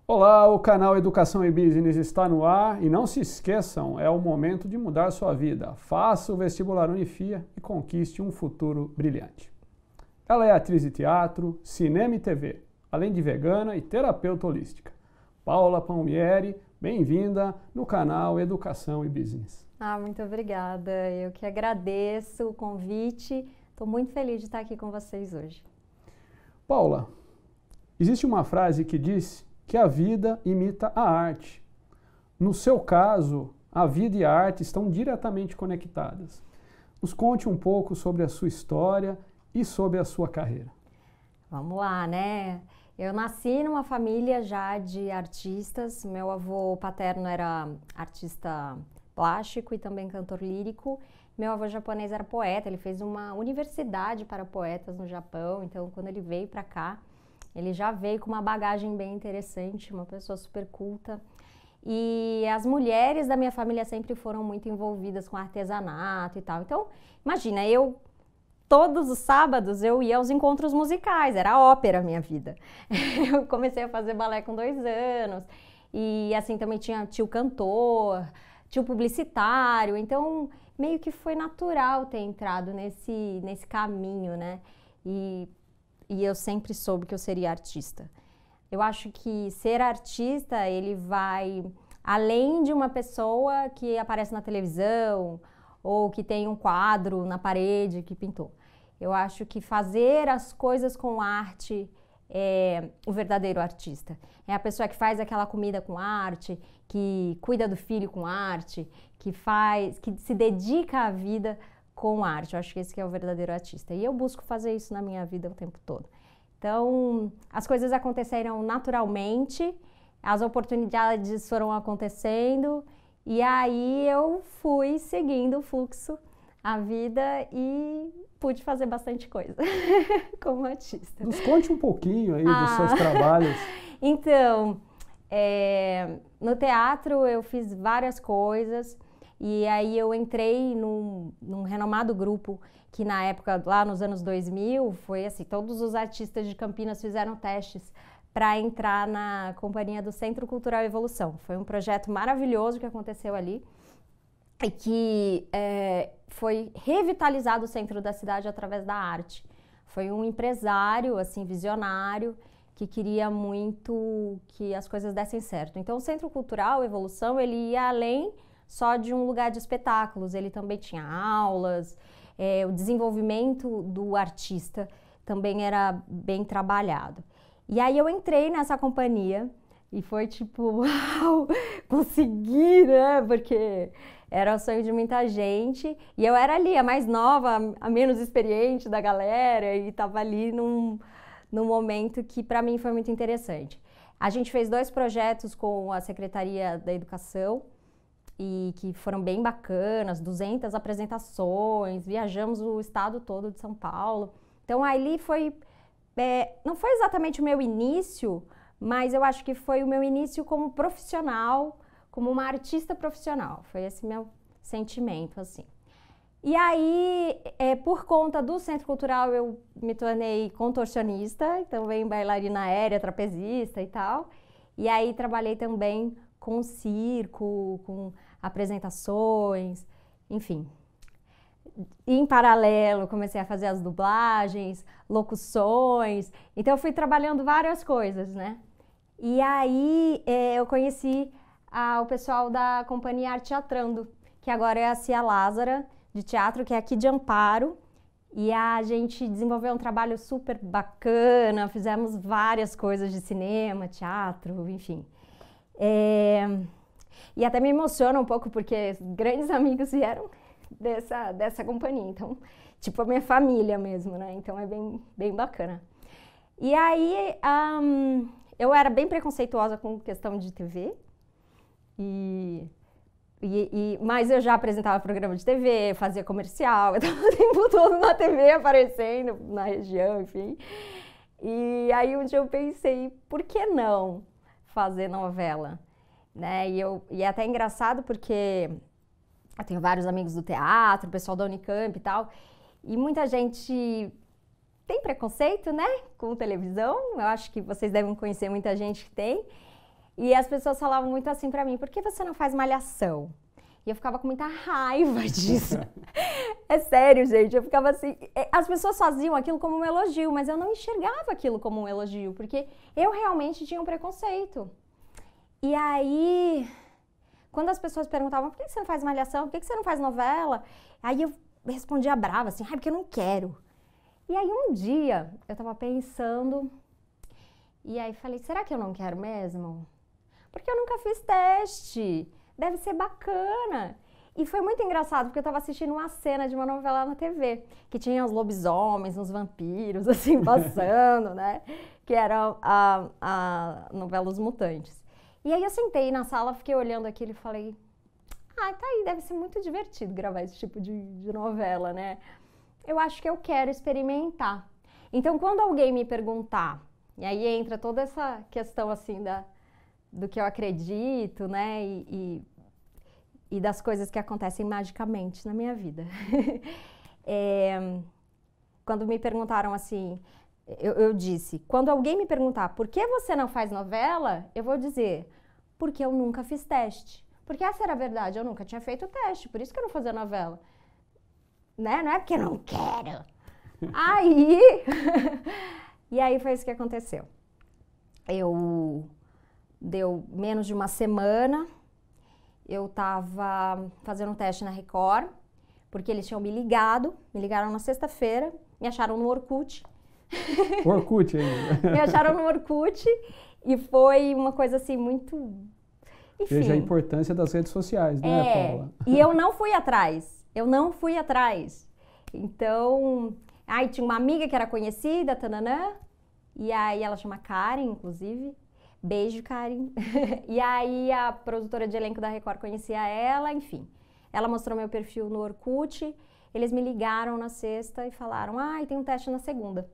Olá, o canal Educação e Business está no ar e não se esqueçam, é o momento de mudar sua vida. Faça o vestibular Unifia e conquiste um futuro brilhante. Ela é atriz de teatro, cinema e TV, além de vegana e terapeuta holística. Paula Palmieri, bem-vinda no canal Educação e Business. Muito obrigada. Eu que agradeço o convite. Estou muito feliz de estar aqui com vocês hoje. Paula, existe uma frase que diz que a vida imita a arte. No seu caso, a vida e a arte estão diretamente conectadas. Nos conte um pouco sobre a sua história e sobre a sua carreira. Vamos lá, né? Eu nasci numa família já de artistas. Meu avô paterno era artista plástico e também cantor lírico. Meu avô japonês era poeta, ele fez uma universidade para poetas no Japão. Então, quando ele veio para cá, ele já veio com uma bagagem bem interessante, uma pessoa super culta. E as mulheres da minha família sempre foram muito envolvidas com artesanato e tal. Então, imagina, todos os sábados eu ia aos encontros musicais, era ópera a minha vida. Eu comecei a fazer balé com 2 anos. E assim, também tinha tio cantor, tio publicitário. Então, meio que foi natural ter entrado nesse caminho, né? E eu sempre soube que eu seria artista. Eu acho que ser artista, ele vai além de uma pessoa que aparece na televisão ou que tem um quadro na parede que pintou. Eu acho que fazer as coisas com arte é o verdadeiro artista. É a pessoa que faz aquela comida com arte, que cuida do filho com arte, que se dedica à vida com arte. Eu acho que esse que é o verdadeiro artista. E eu busco fazer isso na minha vida o tempo todo. Então, as coisas aconteceram naturalmente, as oportunidades foram acontecendo e aí eu fui seguindo o fluxo, a vida e pude fazer bastante coisa como artista. Nos conte um pouquinho aí dos seus trabalhos. Então, no teatro eu fiz várias coisas e aí eu entrei num renomado grupo que na época, lá nos anos 2000, foi assim, todos os artistas de Campinas fizeram testes para entrar na companhia do Centro Cultural Evolução. Foi um projeto maravilhoso que aconteceu ali e que foi revitalizado o centro da cidade através da arte. Foi um empresário, assim, visionário, que queria muito que as coisas dessem certo. Então, o Centro Cultural Evolução, ele ia além só de um lugar de espetáculos, ele também tinha aulas, o desenvolvimento do artista também era bem trabalhado. E aí eu entrei nessa companhia e foi tipo, uau, consegui, né? Porque era o sonho de muita gente e eu era ali a mais nova, a menos experiente da galera e estava ali num momento que para mim foi muito interessante. A gente fez 2 projetos com a Secretaria da Educação e que foram bem bacanas, 200 apresentações, viajamos o estado todo de São Paulo. Então ali não foi exatamente o meu início, mas eu acho que foi o meu início como profissional, como uma artista profissional. Foi esse meu sentimento, assim. E aí, por conta do Centro Cultural, eu me tornei contorcionista, também bailarina aérea, trapezista e tal. E aí trabalhei também com circo, com apresentações, enfim. E em paralelo, comecei a fazer as dublagens, locuções. Então, eu fui trabalhando várias coisas, né? E aí, eu conheci o pessoal da companhia Arte Teatrando, que agora é a Cia Lázara, de teatro, que é aqui de Amparo. E a gente desenvolveu um trabalho super bacana, fizemos várias coisas de cinema, teatro, enfim. E até me emociona um pouco, porque grandes amigos vieram dessa companhia, então, tipo a minha família mesmo, né? Então é bem bacana. E aí, eu era bem preconceituosa com questão de TV, mas eu já apresentava programa de TV, fazia comercial, eu estava o tempo todo na TV aparecendo, na região, enfim. E aí um dia eu pensei, por que não fazer novela? Né? E é até engraçado porque eu tenho vários amigos do teatro, pessoal da Unicamp e tal, e muita gente tem preconceito, né, com televisão. Eu acho que vocês devem conhecer muita gente que tem. E as pessoas falavam muito assim pra mim, por que você não faz malhação? E eu ficava com muita raiva disso. É sério, gente, eu ficava assim... As pessoas faziam aquilo como um elogio, mas eu não enxergava aquilo como um elogio, porque eu realmente tinha um preconceito. E aí, quando as pessoas perguntavam, por que você não faz malhação? Por que você não faz novela? Aí eu respondia brava, assim, porque eu não quero. E aí um dia, eu tava pensando, e aí falei, será que eu não quero mesmo? Porque eu nunca fiz teste. Deve ser bacana. E foi muito engraçado, porque eu tava assistindo uma cena de uma novela na TV, que tinha os lobisomens, os vampiros, assim, passando, né? Que era a novela Os Mutantes. E aí eu sentei na sala, fiquei olhando aquilo e falei, tá aí, deve ser muito divertido gravar esse tipo de novela, né? Eu acho que eu quero experimentar. Então, quando alguém me perguntar, e aí entra toda essa questão, assim, do que eu acredito, né, e das coisas que acontecem magicamente na minha vida. Quando me perguntaram assim, eu disse, quando alguém me perguntar por que você não faz novela, eu vou dizer, porque eu nunca fiz teste. Porque essa era a verdade, eu nunca tinha feito teste, por isso que eu não fazia novela. Né? Não é porque eu não quero. Aí, e aí foi isso que aconteceu. Deu menos de uma semana, eu tava fazendo um teste na Record, porque eles tinham me ligaram na sexta-feira, me acharam no Orkut. Orkut ainda. Me acharam no Orkut e foi uma coisa assim muito... Enfim. Veja a importância das redes sociais, né, Paula? E eu não fui atrás, Então, aí tinha uma amiga que era conhecida, tananã, e aí ela chama Karen, inclusive. Beijo, Karen. E aí a produtora de elenco da Record conhecia ela, enfim. Ela mostrou meu perfil no Orkut, eles me ligaram na sexta e falaram, tem um teste na segunda.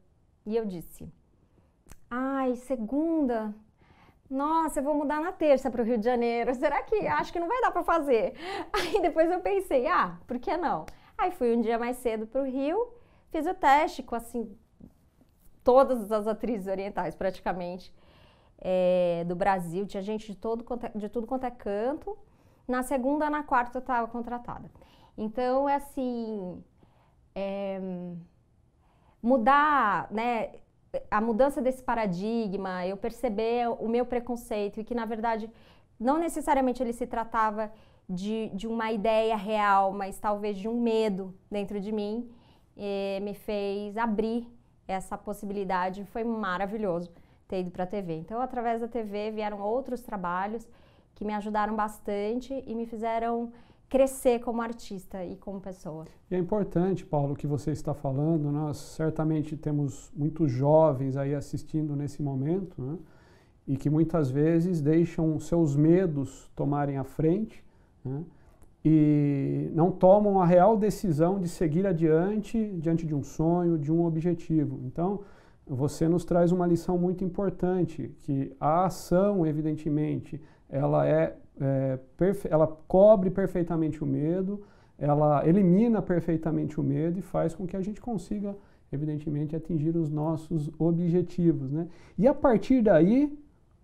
E eu disse, segunda? Nossa, eu vou mudar na terça para o Rio de Janeiro, será que? Acho que não vai dar para fazer. Aí depois eu pensei, por que não? Aí fui um dia mais cedo para o Rio, fiz o teste com, assim, todas as atrizes orientais, praticamente. Do Brasil, tinha gente de tudo quanto é canto. Na segunda, na quarta eu estava contratada. Então, é assim, mudar, né, a mudança desse paradigma, eu perceber o meu preconceito e que, na verdade, não necessariamente ele se tratava de uma ideia real, mas talvez de um medo dentro de mim, me fez abrir essa possibilidade, foi maravilhoso ter ido para a TV. Então, através da TV vieram outros trabalhos que me ajudaram bastante e me fizeram crescer como artista e como pessoa. E é importante, Paulo, o que você está falando. Nós certamente temos muitos jovens aí assistindo nesse momento, né? E que muitas vezes deixam seus medos tomarem a frente, né? E não tomam a real decisão de seguir adiante, diante de um sonho, de um objetivo. Então, você nos traz uma lição muito importante, que a ação, evidentemente, ela cobre perfeitamente o medo, ela elimina perfeitamente o medo e faz com que a gente consiga, evidentemente, atingir os nossos objetivos, né? E a partir daí,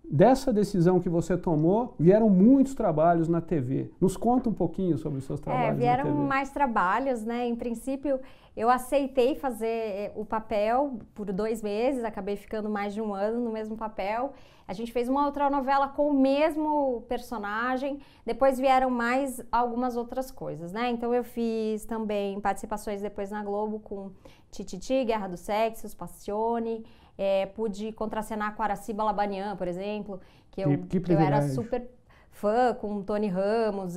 dessa decisão que você tomou, vieram muitos trabalhos na TV. Nos conta um pouquinho sobre os seus trabalhos na TV. Vieram mais trabalhos, né? Em princípio, eu aceitei fazer o papel por 2 meses, acabei ficando mais de 1 ano no mesmo papel. A gente fez uma outra novela com o mesmo personagem, depois vieram mais algumas outras coisas, né? Então eu fiz também participações depois na Globo com Tititi, Guerra dos Sexos, Passione, pude contracenar com Aracy Balabanian, por exemplo, que eu era super fã, com Tony Ramos,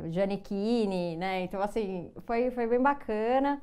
Giannichini, né? Então, assim, foi bem bacana.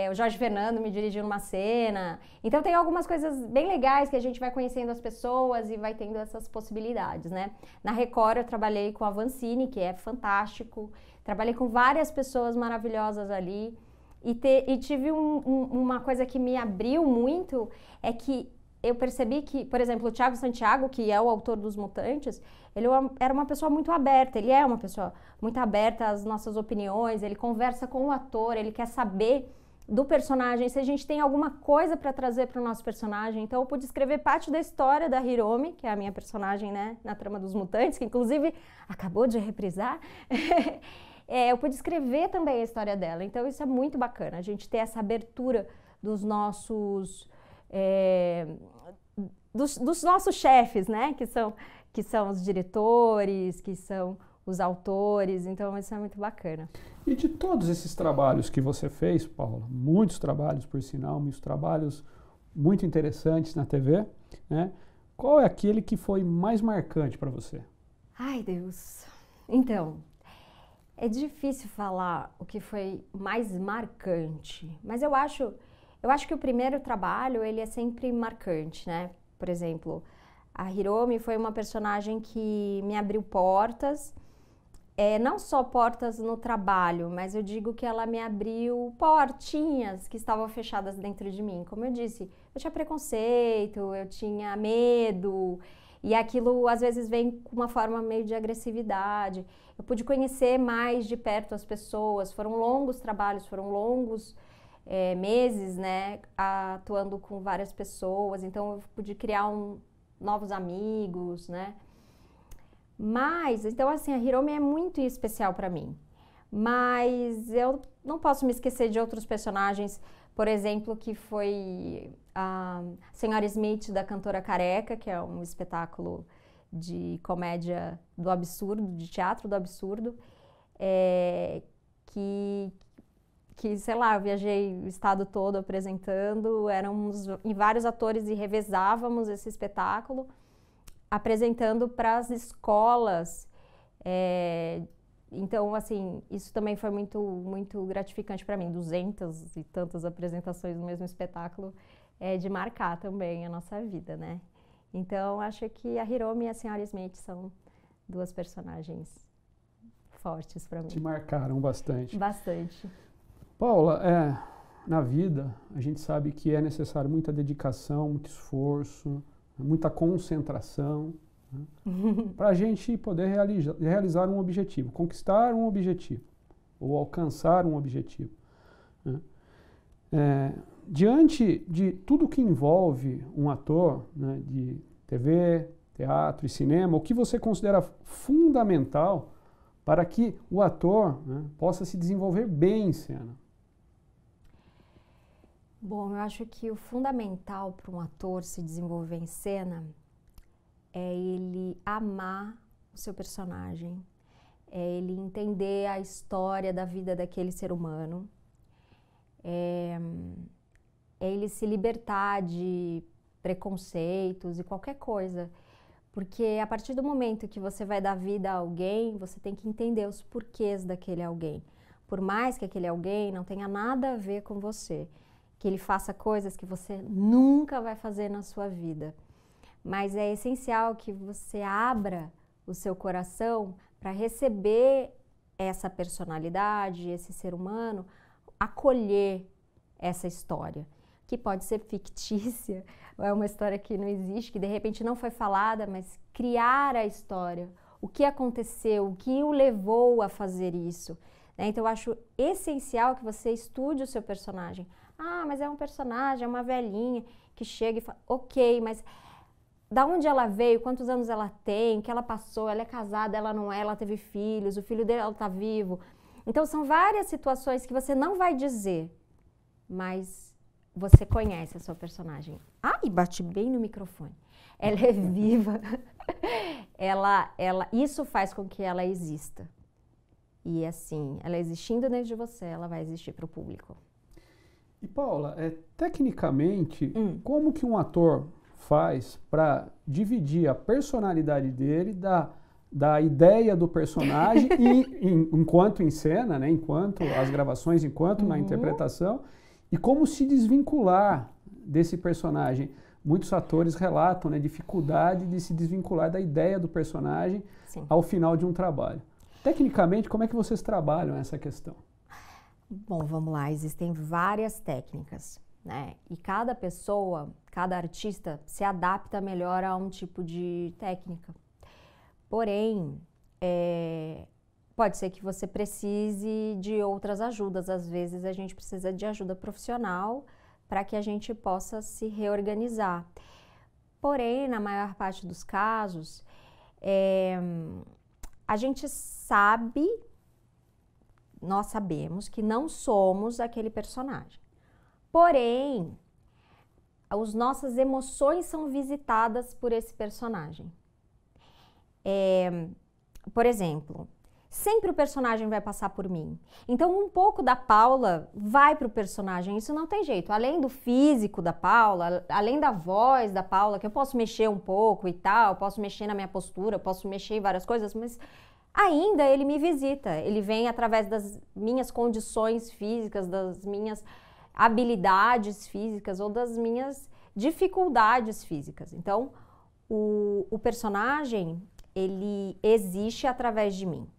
O Jorge Fernando me dirigiu numa cena. Então, tem algumas coisas bem legais que a gente vai conhecendo as pessoas e vai tendo essas possibilidades, né? Na Record, eu trabalhei com a Vancini, que é fantástico. Trabalhei com várias pessoas maravilhosas ali. E tive uma coisa que me abriu muito, é que eu percebi que, por exemplo, o Thiago Santiago, que é o autor dos Mutantes, ele era uma pessoa muito aberta, ele é uma pessoa muito aberta às nossas opiniões, ele conversa com o ator, ele quer saber do personagem, se a gente tem alguma coisa para trazer para o nosso personagem. Então eu pude escrever parte da história da Hiromi, que é a minha personagem, né, na Trama dos Mutantes, que inclusive acabou de reprisar. Eu pude escrever também a história dela, então isso é muito bacana, a gente ter essa abertura dos nossos dos nossos chefes, né, que são os diretores, que são os autores, então isso é muito bacana. E de todos esses trabalhos que você fez, Paula, muitos trabalhos por sinal, muitos trabalhos muito interessantes na TV, né, qual é aquele que foi mais marcante para você? Ai, Deus, então... É difícil falar o que foi mais marcante, mas eu acho que o primeiro trabalho, ele é sempre marcante, né? Por exemplo, a Hiromi foi uma personagem que me abriu portas, não só portas no trabalho, mas eu digo que ela me abriu portinhas que estavam fechadas dentro de mim. Como eu disse, eu tinha preconceito, eu tinha medo, e aquilo às vezes vem com uma forma meio de agressividade. Eu pude conhecer mais de perto as pessoas, foram longos trabalhos, foram longos meses, né, atuando com várias pessoas, então eu pude criar novos amigos, né. Mas, então assim, a Hiromi é muito especial para mim, mas eu não posso me esquecer de outros personagens, por exemplo, que foi a Senhora Smith, da Cantora Careca, que é um espetáculo de comédia do absurdo, de teatro do absurdo, que, sei lá, eu viajei o estado todo apresentando, éramos em vários atores e revezávamos esse espetáculo, apresentando para as escolas. Então, assim, isso também foi muito, muito gratificante para mim, 200 e tantas apresentações no mesmo espetáculo, de marcar também a nossa vida, né? Então, acho que a Hiromi e a Senhora Smith são duas personagens fortes para mim. Te marcaram bastante. Bastante. Paula, na vida, a gente sabe que é necessário muita dedicação, muito esforço, muita concentração, né, para a gente poder realizar um objetivo, conquistar um objetivo, ou alcançar um objetivo, né. Diante de tudo que envolve um ator, né, de TV, teatro e cinema, o que você considera fundamental para que o ator, né, possa se desenvolver bem em cena? Bom, eu acho que o fundamental para um ator se desenvolver em cena é ele amar o seu personagem, é ele entender a história da vida daquele ser humano, é ele se libertar de preconceitos e qualquer coisa, porque a partir do momento que você vai dar vida a alguém, você tem que entender os porquês daquele alguém, por mais que aquele alguém não tenha nada a ver com você, que ele faça coisas que você nunca vai fazer na sua vida, mas é essencial que você abra o seu coração para receber essa personalidade, esse ser humano, acolher essa história, que pode ser fictícia, ou é uma história que não existe, que de repente não foi falada, mas criar a história, o que aconteceu, o que o levou a fazer isso, né? Então eu acho essencial que você estude o seu personagem. Ah, mas é um personagem, é uma velhinha que chega e fala, ok, mas da onde ela veio, quantos anos ela tem, o que ela passou, ela é casada, ela não é, ela teve filhos, o filho dela está vivo. Então são várias situações que você não vai dizer, mas você conhece a sua personagem. Ai, bate bem no microfone. Ela é viva, isso faz com que ela exista. E assim, ela existindo dentro de você, ela vai existir para o público. E Paula, tecnicamente, como que um ator faz para dividir a personalidade dele da ideia do personagem enquanto em cena, né, enquanto as gravações, enquanto na interpretação, e como se desvincular desse personagem? Muitos atores relatam, né, dificuldade de se desvincular da ideia do personagem ao final de um trabalho. Tecnicamente, como é que vocês trabalham essa questão? Bom, vamos lá, existem várias técnicas, né? E cada pessoa, cada artista se adapta melhor a um tipo de técnica. Porém, pode ser que você precise de outras ajudas. Às vezes a gente precisa de ajuda profissional para que a gente possa se reorganizar. Porém, na maior parte dos casos, a gente sabe, nós sabemos que não somos aquele personagem. Porém, as nossas emoções são visitadas por esse personagem. Por exemplo, sempre o personagem vai passar por mim. Então, um pouco da Paula vai para o personagem, isso não tem jeito. Além do físico da Paula, além da voz da Paula, que eu posso mexer um pouco e tal, posso mexer na minha postura, posso mexer em várias coisas, mas ainda ele me visita. Ele vem através das minhas condições físicas, das minhas habilidades físicas ou das minhas dificuldades físicas. Então, o personagem, ele existe através de mim.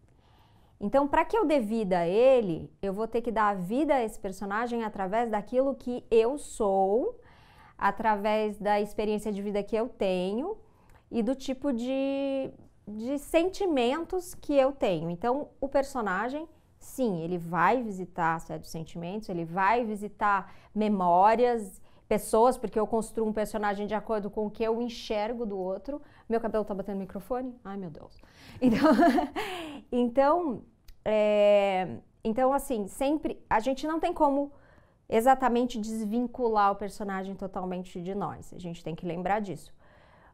Então, para que eu dê vida a ele, eu vou ter que dar vida a esse personagem através daquilo que eu sou, através da experiência de vida que eu tenho e do tipo de sentimentos que eu tenho. Então, o personagem, sim, ele vai visitar certos sentimentos, ele vai visitar memórias, pessoas, porque eu construo um personagem de acordo com o que eu enxergo do outro. Meu cabelo tá batendo no microfone? Ai, meu Deus. Então, assim, sempre a gente não tem como exatamente desvincular o personagem totalmente de nós. A gente tem que lembrar disso.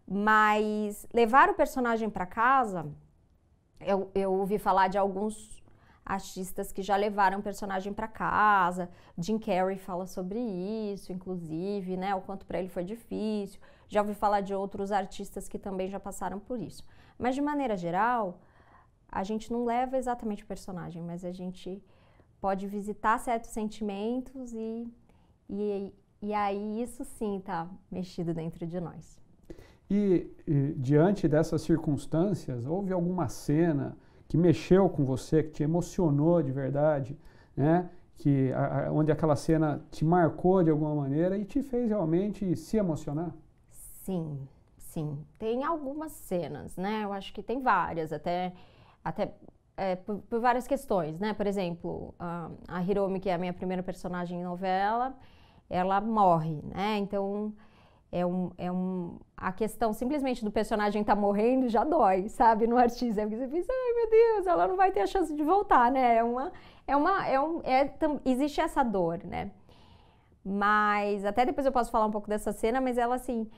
Mas levar o personagem para casa, eu ouvi falar de alguns artistas que já levaram o personagem para casa. Jim Carrey fala sobre isso, inclusive, né? O quanto para ele foi difícil. Já ouvi falar de outros artistas que também já passaram por isso. Mas, de maneira geral, a gente não leva exatamente o personagem, mas a gente pode visitar certos sentimentos e aí isso sim está mexido dentro de nós. E diante dessas circunstâncias, houve alguma cena que mexeu com você, que te emocionou de verdade, né? Onde aquela cena te marcou de alguma maneira e te fez realmente se emocionar? Sim, sim. Tem algumas cenas, né? Eu acho que tem várias, até por várias questões, né? Por exemplo, a Hiromi, que é a minha primeira personagem em novela, ela morre, né? Então, a questão simplesmente do personagem estar morrendo já dói, sabe? No artista, porque você pensa, ai meu Deus, ela não vai ter a chance de voltar, né? Existe essa dor, né? Mas, até depois eu posso falar um pouco dessa cena, mas ela, assim,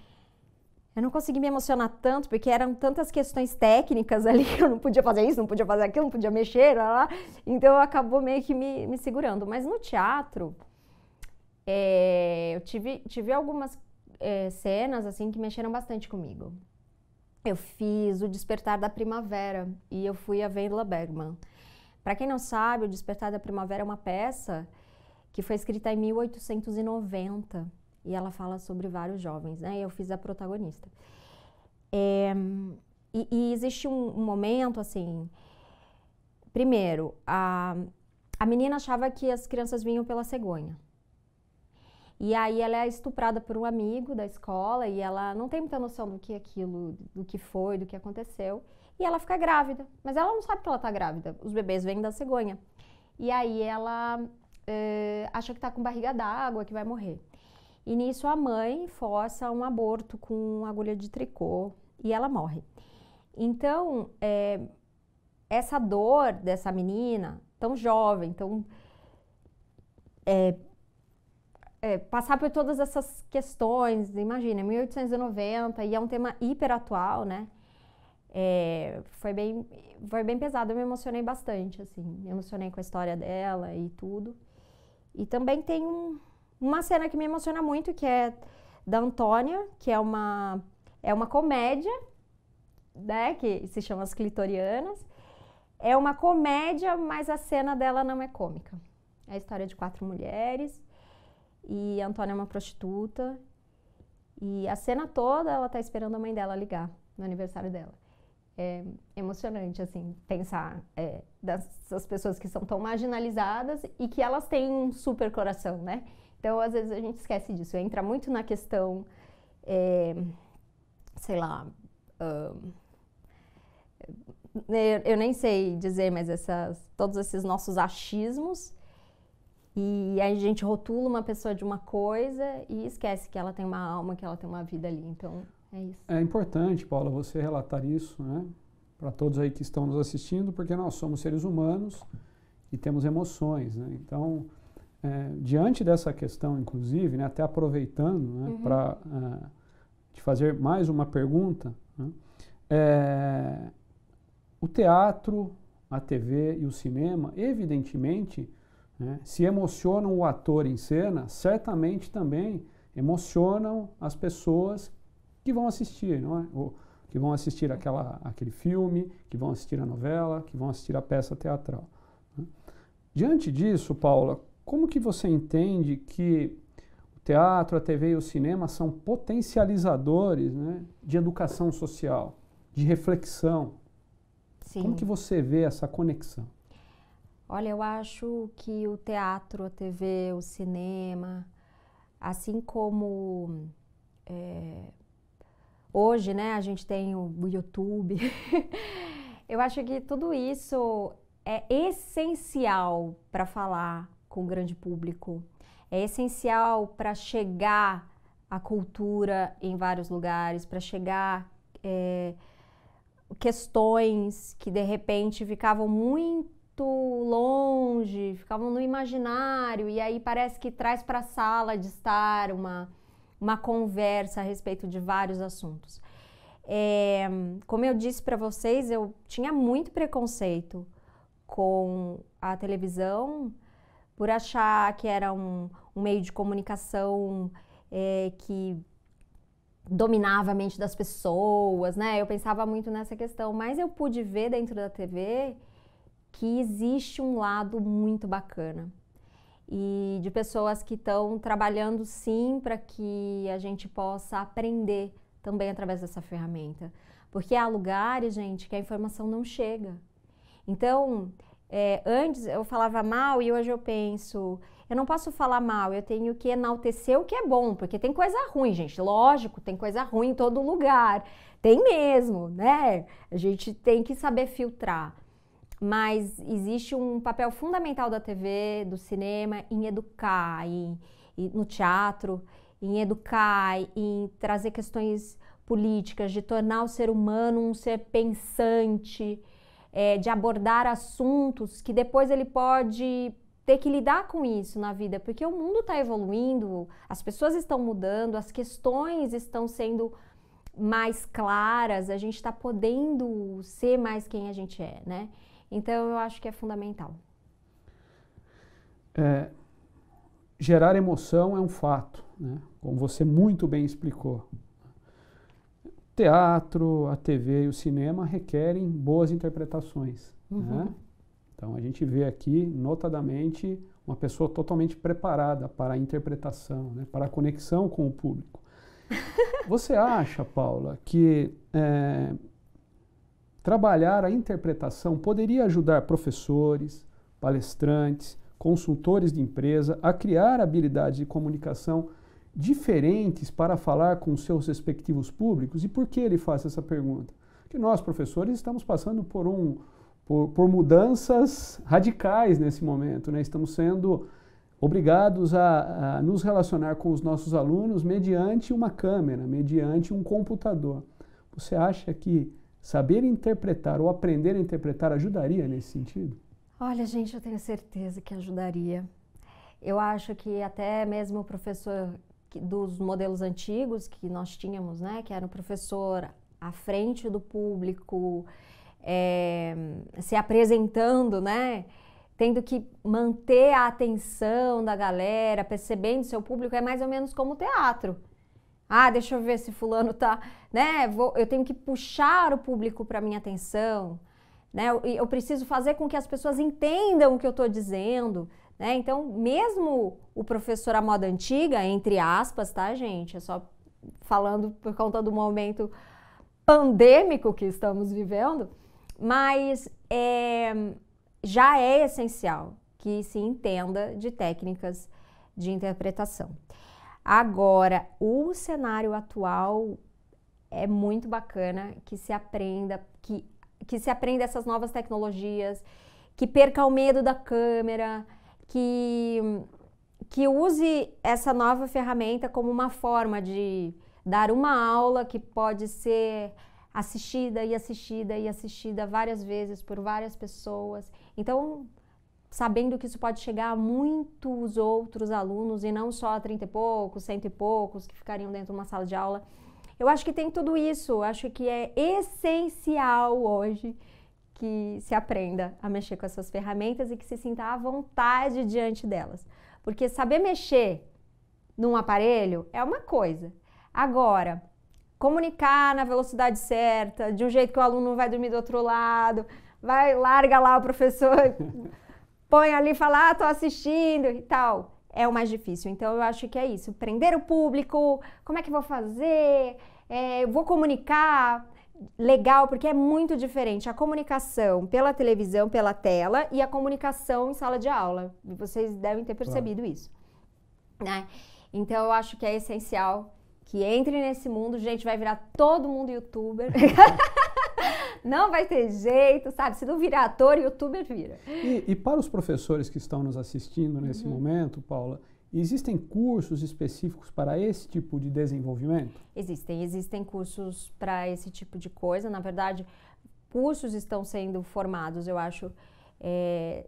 eu não consegui me emocionar tanto, porque eram tantas questões técnicas ali, que eu não podia fazer isso, não podia fazer aquilo, não podia mexer, lá. Então acabou meio que me segurando. Mas no teatro, eu tive algumas cenas, assim, que mexeram bastante comigo. Eu fiz O Despertar da Primavera e eu fui a Wendla Bergman. Para quem não sabe, O Despertar da Primavera é uma peça que foi escrita em 1890. E ela fala sobre vários jovens, né? E eu fiz a protagonista. E existe um momento, assim... Primeiro, a menina achava que as crianças vinham pela cegonha. E aí ela é estuprada por um amigo da escola e ela não tem muita noção do que é aquilo, do que foi, do que aconteceu. E ela fica grávida, mas ela não sabe que ela tá grávida. Os bebês vêm da cegonha. E aí ela acha que tá com barriga d'água, que vai morrer. E nisso a mãe força um aborto com agulha de tricô e ela morre. Então, essa dor dessa menina, tão jovem, passar por todas essas questões, imagina, 1890, e é um tema hiper atual, né? Foi bem pesado, eu me emocionei bastante, assim, me emocionei com a história dela e tudo. E também tem uma cena que me emociona muito, que é da Antônia, que é uma comédia, né, que se chama As Clitorianas. É uma comédia, mas a cena dela não é cômica. É a história de 4 mulheres, e a Antônia é uma prostituta, e a cena toda ela tá esperando a mãe dela ligar no aniversário dela. É emocionante, assim, pensar dessas pessoas que são tão marginalizadas e que elas têm um super coração, né? Então, às vezes, a gente esquece disso. Entra muito na questão, sei lá, eu nem sei dizer, mas todos esses nossos achismos, e aí a gente rotula uma pessoa de uma coisa e esquece que ela tem uma alma, que ela tem uma vida ali. Então, é isso. É importante, Paula, você relatar isso, né? Para todos aí que estão nos assistindo, porque nós somos seres humanos e temos emoções, né? Então, diante dessa questão, inclusive, né, até aproveitando, né, para te fazer mais uma pergunta, né, o teatro, a TV e o cinema, evidentemente, né, se emocionam o ator em cena, certamente também emocionam as pessoas que vão assistir, não é? Ou que vão assistir aquele filme, que vão assistir a novela, que vão assistir a peça teatral, né? Diante disso, Paula, como que você entende que o teatro, a TV e o cinema são potencializadores, né, de educação social, de reflexão? Sim. Como que você vê essa conexão? Olha, eu acho que o teatro, a TV, o cinema, assim como hoje, né, a gente tem o YouTube, eu acho que tudo isso é essencial para falar com o grande público, é essencial para chegar a cultura em vários lugares, para chegar questões que de repente ficavam muito longe, ficavam no imaginário, e aí parece que traz para a sala de estar uma conversa a respeito de vários assuntos. Como eu disse para vocês, eu tinha muito preconceito com a televisão por achar que era um meio de comunicação que dominava a mente das pessoas, né? Eu pensava muito nessa questão, mas eu pude ver dentro da TV que existe um lado muito bacana e de pessoas que estão trabalhando sim para que a gente possa aprender também através dessa ferramenta, porque há lugares, gente, que a informação não chega. Então, antes eu falava mal e hoje eu penso, eu não posso falar mal, eu tenho que enaltecer o que é bom, porque tem coisa ruim, gente, lógico, tem coisa ruim em todo lugar, tem mesmo, né? A gente tem que saber filtrar. Mas existe um papel fundamental da TV, do cinema, em educar, e no teatro, em educar, em trazer questões políticas, de tornar o ser humano um ser pensante, de abordar assuntos que depois ele pode ter que lidar com isso na vida, porque o mundo está evoluindo, as pessoas estão mudando, as questões estão sendo mais claras, a gente está podendo ser mais quem a gente é, né? Então, eu acho que é fundamental. Gerar emoção é um fato, né? Como você muito bem explicou. O teatro, a TV e o cinema requerem boas interpretações, né? Então, a gente vê aqui, notadamente, uma pessoa totalmente preparada para a interpretação, né? Para a conexão com o público. Você acha, Paula, que trabalhar a interpretação poderia ajudar professores, palestrantes, consultores de empresa a criar habilidades de comunicação diferentes para falar com seus respectivos públicos? E por que ele faz essa pergunta? Porque nós, professores, estamos passando por mudanças radicais nesse momento, né? Estamos sendo obrigados a nos relacionar com os nossos alunos mediante uma câmera, mediante um computador. Você acha que saber interpretar ou aprender a interpretar ajudaria nesse sentido? Olha, gente, eu tenho certeza que ajudaria. Eu acho que até mesmo o professor dos modelos antigos que nós tínhamos, né, que era o professor à frente do público, se apresentando, né, tendo que manter a atenção da galera, percebendo seu público, é mais ou menos como o teatro. Ah, deixa eu ver se fulano tá, né? Eu tenho que puxar o público para minha atenção, né? Eu preciso fazer com que as pessoas entendam o que eu estou dizendo, né? Então, mesmo o professor à moda antiga, entre aspas, tá, gente? É só falando por conta do momento pandêmico que estamos vivendo, mas já é essencial que se entenda de técnicas de interpretação. Agora, o cenário atual é muito bacana que se aprenda, que se aprenda essas novas tecnologias, que perca o medo da câmera, que use essa nova ferramenta como uma forma de dar uma aula que pode ser assistida e assistida e assistida várias vezes por várias pessoas. Então, sabendo que isso pode chegar a muitos outros alunos e não só a 30 e poucos, 100 e poucos que ficariam dentro de uma sala de aula. Eu acho que tem tudo isso. Eu acho que é essencial hoje que se aprenda a mexer com essas ferramentas e que se sinta à vontade diante delas. Porque saber mexer num aparelho é uma coisa. Agora, comunicar na velocidade certa, de um jeito que o aluno não vai dormir do outro lado, larga lá o professor, põe ali e fala, tô assistindo e tal, é o mais difícil. Então, eu acho que é isso, prender o público, como é que eu vou fazer, eu vou comunicar, legal, porque é muito diferente a comunicação pela televisão, pela tela, e a comunicação em sala de aula. Vocês devem ter percebido isso, né? Então, eu acho que é essencial que entre nesse mundo, gente, vai virar todo mundo youtuber. Não vai ter jeito, sabe? Se não virar ator, youtuber vira. E para os professores que estão nos assistindo nesse momento, Paula, existem cursos específicos para esse tipo de desenvolvimento? Existem cursos para esse tipo de coisa. Na verdade, cursos estão sendo formados, eu acho,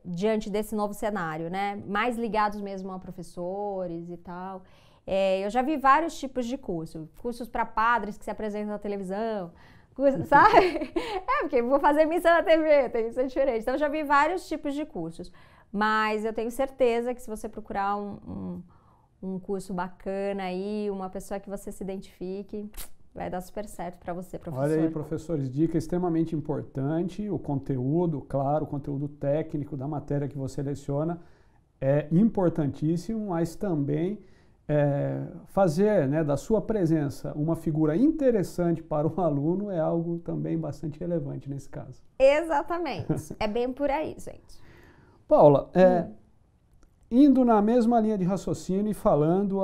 diante desse novo cenário, né? Mais ligados mesmo a professores e tal. Eu já vi vários tipos de cursos para padres que se apresentam na televisão, sabe? Porque vou fazer missa na TV, tem que ser diferente. Então, eu já vi vários tipos de cursos, mas eu tenho certeza que se você procurar um curso bacana aí, uma pessoa que você se identifique, vai dar super certo para você, professor. Olha aí, professores, dica extremamente importante, o conteúdo, claro, o conteúdo técnico da matéria que você leciona é importantíssimo, mas também fazer, né, da sua presença uma figura interessante para o aluno é algo também bastante relevante nesse caso. Exatamente. É bem por aí, gente. Paula, indo na mesma linha de raciocínio e falando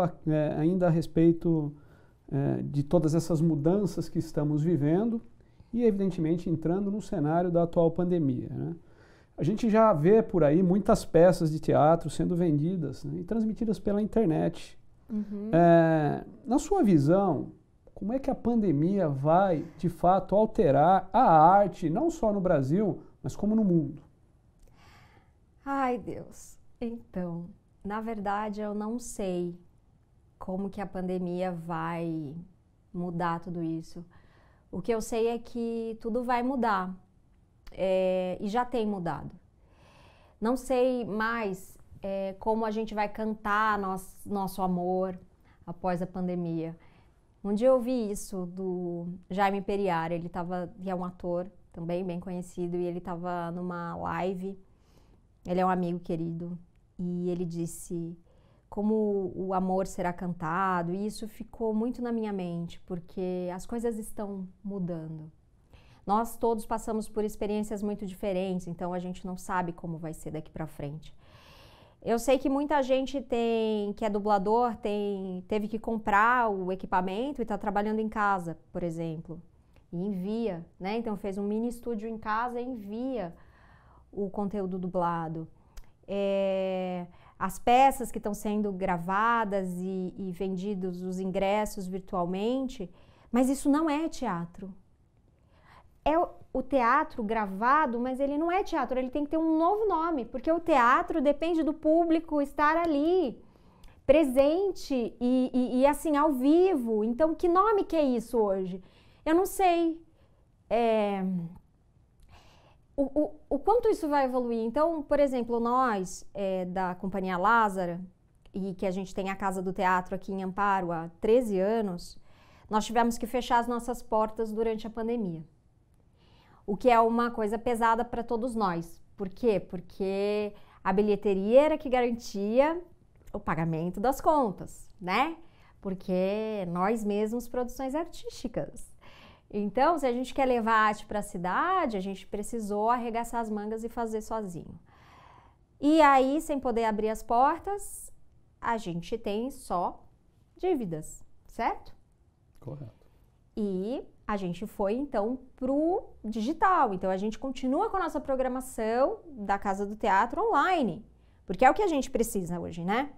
ainda a respeito de todas essas mudanças que estamos vivendo e, evidentemente, entrando no cenário da atual pandemia, né? A gente já vê por aí muitas peças de teatro sendo vendidas, né, e transmitidas pela internet. Na sua visão, como é que a pandemia vai, de fato, alterar a arte, não só no Brasil, mas como no mundo? Ai, Deus. Então, na verdade, eu não sei como que a pandemia vai mudar tudo isso. O que eu sei é que tudo vai mudar, e já tem mudado. Não sei mais como a gente vai cantar nosso amor após a pandemia. Um dia eu ouvi isso do Jaime Periara, que é um ator também bem conhecido, e ele estava numa live, ele é um amigo querido, e ele disse como o amor será cantado, e isso ficou muito na minha mente, porque as coisas estão mudando. Nós todos passamos por experiências muito diferentes, então a gente não sabe como vai ser daqui para frente. Eu sei que muita gente que é dublador, teve que comprar o equipamento e está trabalhando em casa, por exemplo, e envia, né? Então fez um mini estúdio em casa e envia o conteúdo dublado. As peças que estão sendo gravadas e vendidos os ingressos virtualmente, mas isso não é teatro. É o teatro gravado, mas ele não é teatro, ele tem que ter um novo nome, porque o teatro depende do público estar ali, presente e assim, ao vivo. Então, que nome que é isso hoje? Eu não sei o quanto isso vai evoluir. Então, por exemplo, nós da Companhia Lázara, e que a gente tem a Casa do Teatro aqui em Amparo há 13 anos, nós tivemos que fechar as nossas portas durante a pandemia. O que é uma coisa pesada para todos nós. Por quê? Porque a bilheteria era que garantia o pagamento das contas, né? Porque nós mesmos, produções artísticas. Então, se a gente quer levar a arte para a cidade, a gente precisou arregaçar as mangas e fazer sozinho. E aí, sem poder abrir as portas, a gente tem só dívidas, certo? Correto. E a gente foi então pro digital. Então a gente continua com a nossa programação da Casa do Teatro online, porque é o que a gente precisa hoje, né?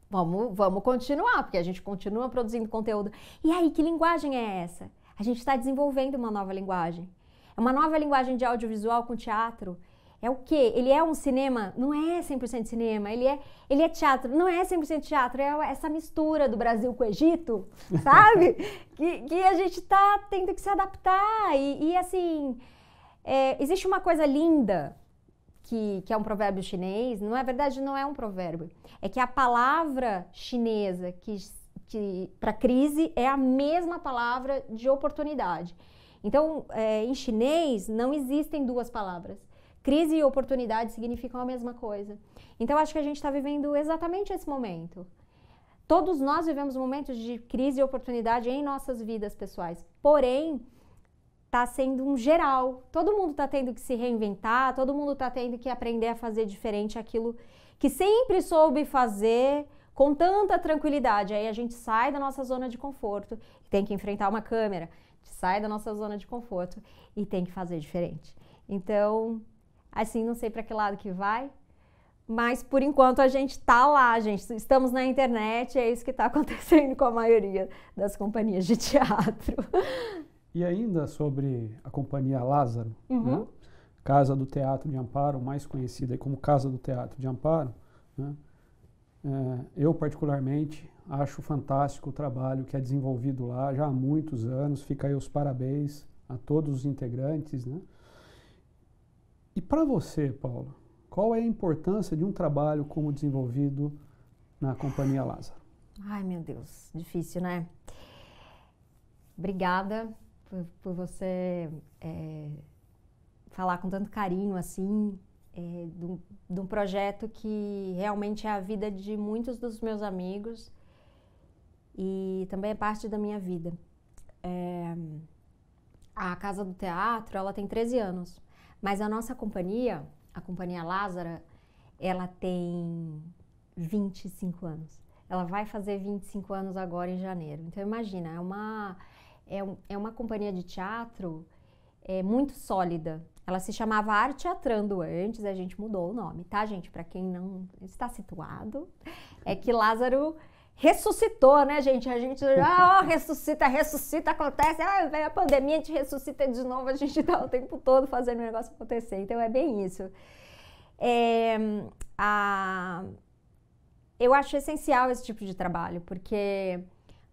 Vamos continuar, porque a gente continua produzindo conteúdo. E aí, que linguagem é essa? A gente está desenvolvendo uma nova linguagem. É uma nova linguagem de audiovisual com teatro. É o quê? Ele é um cinema? Não é 100% cinema. Ele é teatro? Não é 100% teatro. É essa mistura do Brasil com o Egito, sabe? que a gente está tendo que se adaptar. E assim, existe uma coisa linda que é um provérbio chinês. Na verdade, não é um provérbio. É que a palavra chinesa que para crise é a mesma palavra de oportunidade. Então, em chinês, não existem duas palavras. Crise e oportunidade significam a mesma coisa. Então, acho que a gente está vivendo exatamente esse momento. Todos nós vivemos momentos de crise e oportunidade em nossas vidas pessoais. Porém, está sendo um geral. Todo mundo está tendo que se reinventar, todo mundo está tendo que aprender a fazer diferente aquilo que sempre soube fazer com tanta tranquilidade. Aí a gente sai da nossa zona de conforto e tem que enfrentar uma câmera. A gente sai da nossa zona de conforto e tem que fazer diferente. Então, assim, não sei para que lado que vai, mas por enquanto a gente está lá, gente. Estamos na internet, é isso que está acontecendo com a maioria das companhias de teatro. E ainda sobre a Companhia Lázaro, né? Casa do Teatro de Amparo, mais conhecida como Casa do Teatro de Amparo, né? Eu particularmente acho fantástico o trabalho que é desenvolvido lá já há muitos anos. Fica aí os parabéns a todos os integrantes, né? E para você, Paula, qual é a importância de um trabalho como desenvolvido na Companhia Lázaro? Ai, meu Deus, difícil, né? Obrigada por você falar com tanto carinho, assim, de um projeto que realmente é a vida de muitos dos meus amigos e também é parte da minha vida. A Casa do Teatro, ela tem 13 anos. Mas a nossa companhia, a Companhia Lázaro, ela tem 25 anos. Ela vai fazer 25 anos agora em janeiro. Então imagina, é uma companhia de teatro muito sólida. Ela se chamava Arteatrando antes, a gente mudou o nome, tá, gente? Para quem não está situado, é que Lázaro ressuscitou, né, gente? A gente ressuscita, acontece, vem a pandemia, a gente ressuscita de novo, a gente tá o tempo todo fazendo o negócio acontecer. Então é bem isso. Eu acho essencial esse tipo de trabalho, porque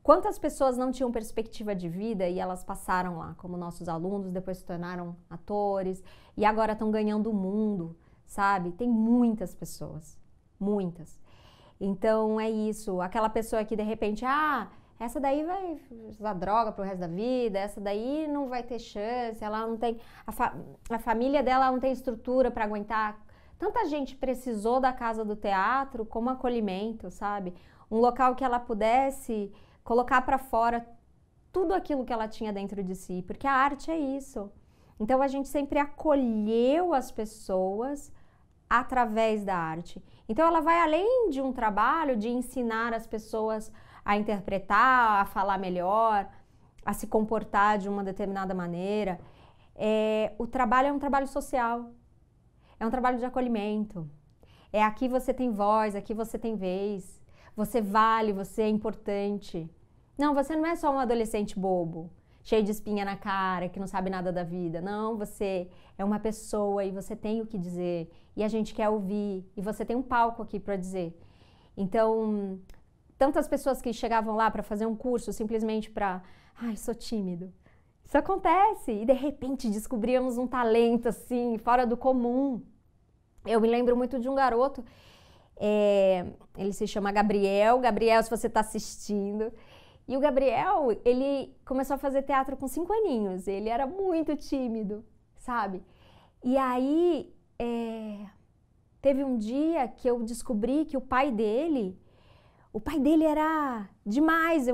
quantas pessoas não tinham perspectiva de vida e elas passaram lá, como nossos alunos, depois se tornaram atores e agora estão ganhando o mundo, sabe? Tem muitas pessoas, muitas. Então é isso, aquela pessoa que de repente, essa daí vai usar droga pro resto da vida, essa daí não vai ter chance, ela não tem, a família dela não tem estrutura para aguentar. Tanta gente precisou da Casa do Teatro como acolhimento, sabe? Um local que ela pudesse colocar para fora tudo aquilo que ela tinha dentro de si, porque a arte é isso. Então a gente sempre acolheu as pessoas através da arte. Então ela vai além de um trabalho de ensinar as pessoas a interpretar, a falar melhor, a se comportar de uma determinada maneira. O trabalho é um trabalho social, é um trabalho de acolhimento. Aqui você tem voz, aqui você tem vez, você vale, você é importante. Não, você não é só um adolescente bobo, cheio de espinha na cara, que não sabe nada da vida. Não, você é uma pessoa e você tem o que dizer. E a gente quer ouvir. E você tem um palco aqui para dizer. Então, tantas pessoas que chegavam lá para fazer um curso simplesmente para... sou tímido. Isso acontece. E de repente descobríamos um talento assim, fora do comum. Eu me lembro muito de um garoto. Ele se chama Gabriel. Gabriel, se você está assistindo... E o Gabriel, ele começou a fazer teatro com 5 aninhos. Ele era muito tímido, sabe? E aí, teve um dia que eu descobri que o pai dele era demais.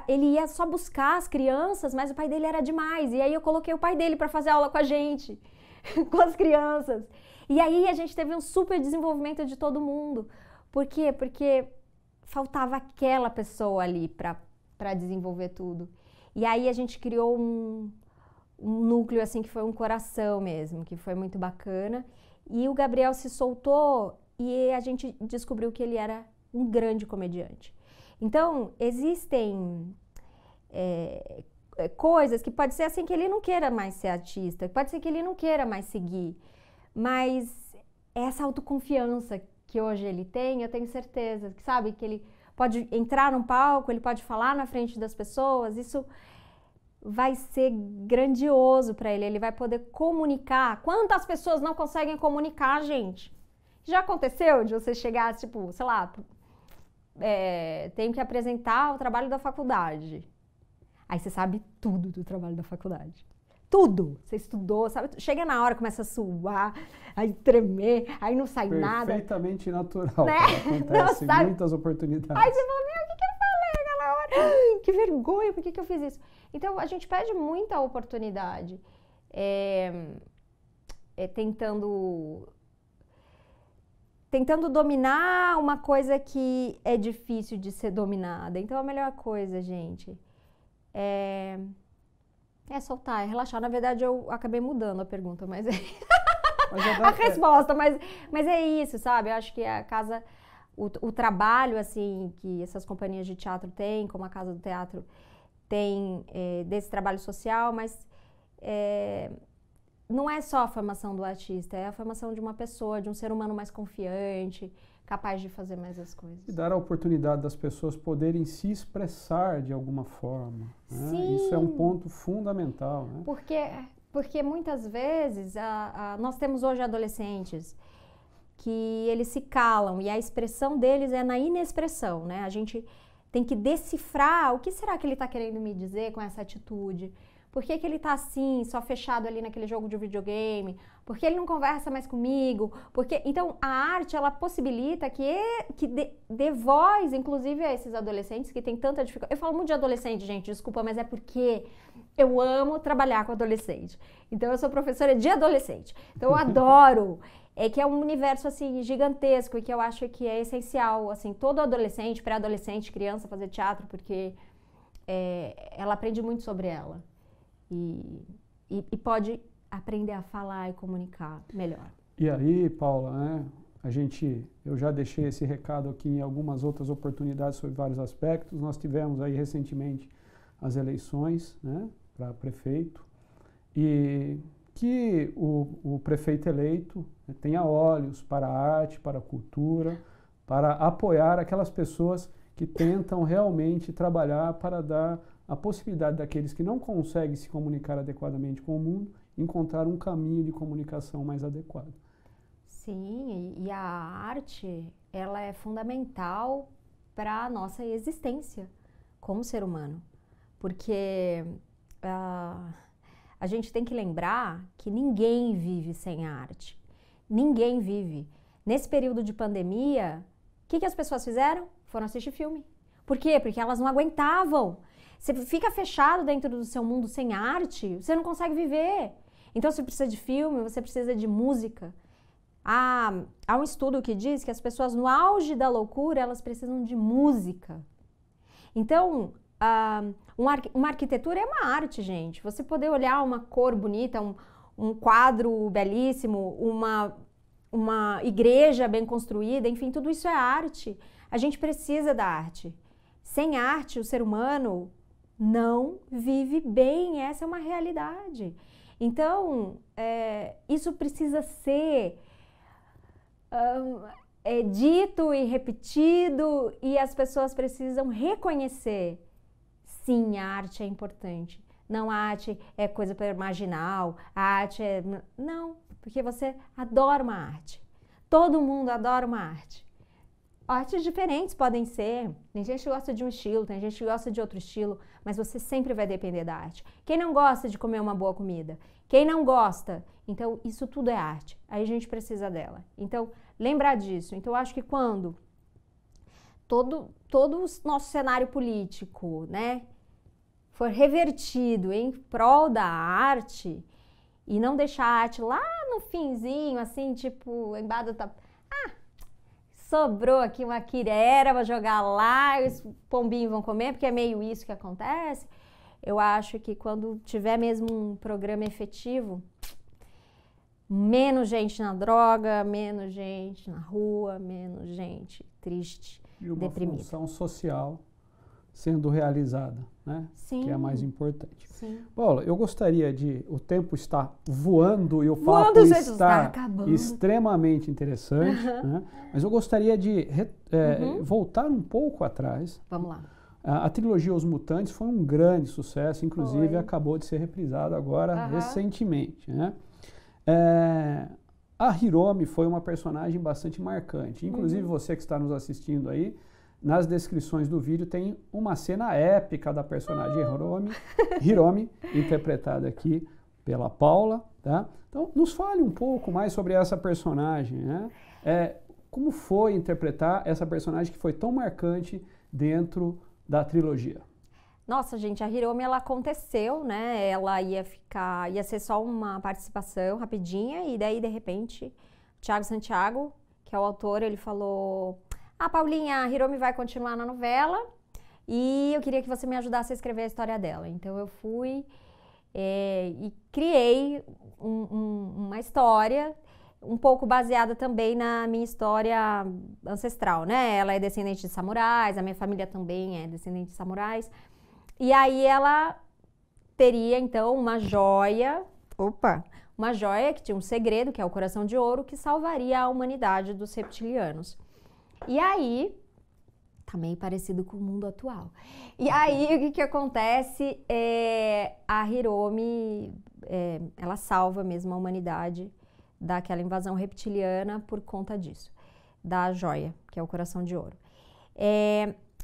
Ele ia só buscar as crianças, mas o pai dele era demais. E aí eu coloquei o pai dele para fazer aula com a gente, com as crianças. E aí a gente teve um super desenvolvimento de todo mundo. Por quê? Porque faltava aquela pessoa ali para desenvolver tudo. E aí a gente criou um núcleo, assim, que foi um coração mesmo, que foi muito bacana. E o Gabriel se soltou e a gente descobriu que ele era um grande comediante. Então, existem coisas que pode ser assim que ele não queira mais ser artista, pode ser que ele não queira mais seguir, mas essa autoconfiança que hoje ele tem, eu tenho certeza, que sabe, que ele pode entrar num palco, ele pode falar na frente das pessoas, isso vai ser grandioso para ele, ele vai poder comunicar. Quantas pessoas não conseguem comunicar, gente? Já aconteceu de você chegar, tipo, sei lá, tenho que apresentar o trabalho da faculdade. Aí você sabe tudo do trabalho da faculdade. Tudo! Você estudou, sabe? Chega na hora, começa a suar, aí tremer, aí não sai nada. Perfeitamente natural. Né? Acontece não, muitas oportunidades. Aí você fala, meu, o que eu falei naquela hora? Que vergonha, por que eu fiz isso? Então, a gente perde muita oportunidade tentando dominar uma coisa que é difícil de ser dominada. Então, a melhor coisa, gente, é soltar, é relaxar. Na verdade, eu acabei mudando a pergunta, mas a resposta, mas é isso, sabe? Eu acho que a casa, o trabalho, assim, que essas companhias de teatro têm, como a Casa do Teatro tem desse trabalho social, mas não é só a formação do artista, é a formação de uma pessoa, de um ser humano mais confiante, capaz de fazer mais as coisas. E dar a oportunidade das pessoas poderem se expressar de alguma forma. Né? Sim. Isso é um ponto fundamental. Né? Porque muitas vezes nós temos hoje adolescentes que eles se calam e a expressão deles é na inexpressão, né? A gente tem que decifrar o que será que ele está querendo me dizer com essa atitude. Por que ele tá assim, só fechado ali naquele jogo de videogame? Por que ele não conversa mais comigo? Então, a arte, ela possibilita que dê voz, inclusive, a esses adolescentes que têm tanta dificuldade. Eu falo muito de adolescente, gente, desculpa, mas é porque eu amo trabalhar com adolescente. Então, eu sou professora de adolescente. Então, eu adoro. Que é um universo, assim, gigantesco e que eu acho que é essencial, assim, todo adolescente, pré-adolescente, criança fazer teatro, porque ela aprende muito sobre ela. E pode aprender a falar e comunicar melhor. E aí, Paula, né, eu já deixei esse recado aqui em algumas outras oportunidades sobre vários aspectos. Nós tivemos aí recentemente as eleições, né, para prefeito, e que o prefeito eleito tenha olhos para a arte, para a cultura, para apoiar aquelas pessoas que tentam realmente trabalhar para dar a possibilidade daqueles que não conseguem se comunicar adequadamente com o mundo, encontrar um caminho de comunicação mais adequado. Sim, e a arte, ela é fundamental para a nossa existência como ser humano. Porque a gente tem que lembrar que ninguém vive sem a arte. Ninguém vive. Nesse período de pandemia, o que as pessoas fizeram? Foram assistir filme. Por quê? Porque elas não aguentavam. Você fica fechado dentro do seu mundo sem arte, você não consegue viver. Então, você precisa de filme, você precisa de música. Há um estudo que diz que as pessoas no auge da loucura, elas precisam de música. Então, uma arquitetura é uma arte, gente. Você poder olhar uma cor bonita, um quadro belíssimo, uma igreja bem construída, enfim, tudo isso é arte. A gente precisa da arte. Sem arte, o ser humano não vive bem, essa é uma realidade. Então, isso precisa ser dito e repetido e as pessoas precisam reconhecer. Sim, a arte é importante. Não, a arte é coisa marginal, a arte é... Não, porque você adora uma arte. Todo mundo adora uma arte. Artes diferentes podem ser, tem gente que gosta de um estilo, tem gente que gosta de outro estilo, mas você sempre vai depender da arte. Quem não gosta de comer uma boa comida? Quem não gosta? Então, isso tudo é arte, aí a gente precisa dela. Então, lembrar disso. Então, eu acho que quando todo o nosso cenário político, né, for revertido em prol da arte e não deixar a arte lá no finzinho, assim, tipo, embaixo da... sobrou aqui uma quirera, vou jogar lá, os pombinhos vão comer, porque é meio isso que acontece. eu acho que quando tiver mesmo um programa efetivo, menos gente na droga, menos gente na rua, menos gente triste, e uma deprimida. função social sendo realizada, né? Sim. Que é a mais importante. Sim. Paula, eu gostaria de... O tempo está voando e o papo Voando, está está acabando. extremamente interessante, né? Mas eu gostaria de voltar um pouco atrás. Vamos lá. A trilogia Os Mutantes foi um grande sucesso, inclusive Foi. acabou de ser reprisado agora Aham. recentemente, né? A Hiromi foi uma personagem bastante marcante. Inclusive, você que está nos assistindo aí, nas descrições do vídeo tem uma cena épica da personagem Hiromi, interpretada aqui pela Paula, tá? Então, nos fale um pouco mais sobre essa personagem, né? Como foi interpretar essa personagem que foi tão marcante dentro da trilogia? Nossa, gente, a Hiromi, ela aconteceu, né? Ela ia ser só uma participação rapidinha e daí, de repente, Thiago Santiago, que é o autor, ele falou: Paulinha, a Hiromi vai continuar na novela e eu queria que você me ajudasse a escrever a história dela. Então, eu fui e criei uma história um pouco baseada também na minha história ancestral, né? Ela é descendente de samurais, a minha família também é descendente de samurais. E aí ela teria, então, uma joia que tinha um segredo, que é o coração de ouro, que salvaria a humanidade dos reptilianos. E aí, tá meio parecido com o mundo atual. E aí, o que acontece? A Hiromi, ela salva mesmo a humanidade daquela invasão reptiliana por conta disso, da joia, que é o coração de ouro.